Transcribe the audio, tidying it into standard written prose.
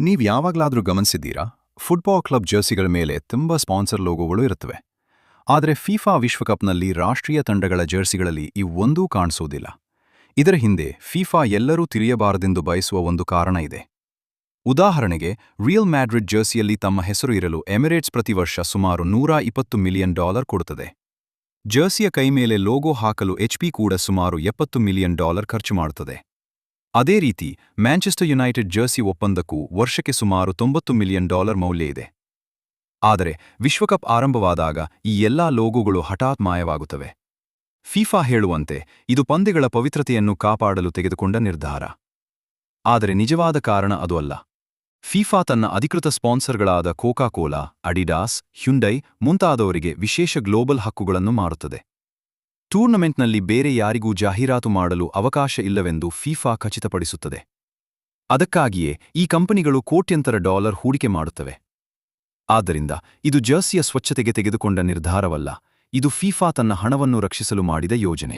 ನೀವು ಯಾವಾಗಲಾದರೂ ಗಮನಿಸಿದ್ದೀರಾ? Football club ಜರ್ಸಿಗಳ ಮೇಲೆ ತುಂಬ ಸ್ಪಾನ್ಸರ್ ಲೋಗೋಗಳು ಇರುತ್ತವೆ. ಆದರೆ ಫಿಫಾ ವಿಶ್ವಕಪ್ನಲ್ಲಿ ರಾಷ್ಟ್ರೀಯ ತಂಡಗಳ ಜರ್ಸಿಗಳಲ್ಲಿ ಇವು ಕಾಣಿಸೋದಿಲ್ಲ. ಇದರ ಹಿಂದೆ ಫಿಫಾ ಎಲ್ಲರೂ ತಿರಿಯಬಾರದೆಂದು ಬಯಸುವ ಒಂದು ಕಾರಣ ಇದೆ. ಉದಾಹರಣೆಗೆ, ರಿಯಲ್ ಮ್ಯಾಡ್ರಿಡ್ ಜರ್ಸಿಯಲ್ಲಿ ತಮ್ಮ ಹೆಸರು ಇರಲು ಎಮಿರೇಟ್ಸ್ ಪ್ರತಿ ವರ್ಷ ಸುಮಾರು $120 ಮಿಲಿಯನ್ ಕೊಡುತ್ತದೆ. ಜರ್ಸಿಯ ಕೈಮೇಲೆ ಲೋಗೋ ಹಾಕಲು HP ಕೂಡ ಸುಮಾರು $70 ಮಿಲಿಯನ್ ಖರ್ಚು ಮಾಡುತ್ತದೆ. ಅದೇ ರೀತಿ ಮ್ಯಾಂಚೆಸ್ಟರ್ ಯುನೈಟೆಡ್ ಜರ್ಸಿ ಒಪ್ಪಂದಕ್ಕೂ ವರ್ಷಕ್ಕೆ ಸುಮಾರು $90 ಮಿಲಿಯನ್ ಮೌಲ್ಯ ಇದೆ. ಆದರೆ ವಿಶ್ವಕಪ್ ಆರಂಭವಾದಾಗ ಈ ಎಲ್ಲಾ ಲೋಗೋಗಳು ಹಠಾತ್ ಮಾಯವಾಗುತ್ತವೆ. ಫಿಫಾ ಹೇಳುವಂತೆ ಇದು ಪಂದ್ಯಗಳ ಪವಿತ್ರತೆಯನ್ನು ಕಾಪಾಡಲು ತೆಗೆದುಕೊಂಡ ನಿರ್ಧಾರ. ಆದರೆ ನಿಜವಾದ ಕಾರಣ ಅದು ಅಲ್ಲ. ಫಿಫಾ ತನ್ನ ಅಧಿಕೃತ ಸ್ಪಾನ್ಸರ್ಗಳಾದ ಕೋಕಾ ಕೋಲಾ, ಅಡಿಡಾಸ್, ಹ್ಯುಂಡೈ ಮುಂತಾದವರಿಗೆ ವಿಶೇಷ ಗ್ಲೋಬಲ್ ಹಕ್ಕುಗಳನ್ನು ಮಾರುತ್ತದೆ. ಟೂರ್ನಮೆಂಟ್ನಲ್ಲಿ ಬೇರೆ ಯಾರಿಗೂ ಜಾಹೀರಾತು ಮಾಡಲು ಅವಕಾಶ ಇಲ್ಲವೆಂದು ಫಿಫಾ ಖಚಿತಪಡಿಸುತ್ತದೆ. ಅದಕ್ಕಾಗಿಯೇ ಈ ಕಂಪನಿಗಳು ಕೋಟ್ಯಂತರ ಡಾಲರ್ ಹೂಡಿಕೆ ಮಾಡುತ್ತವೆ. ಆದ್ದರಿಂದ ಇದು ಜರ್ಸಿಯ ಸ್ವಚ್ಛತೆಗೆ ತೆಗೆದುಕೊಂಡ ನಿರ್ಧಾರವಲ್ಲ, ಇದು ಫಿಫಾ ತನ್ನ ಹಣವನ್ನು ರಕ್ಷಿಸಲು ಮಾಡಿದ ಯೋಜನೆ.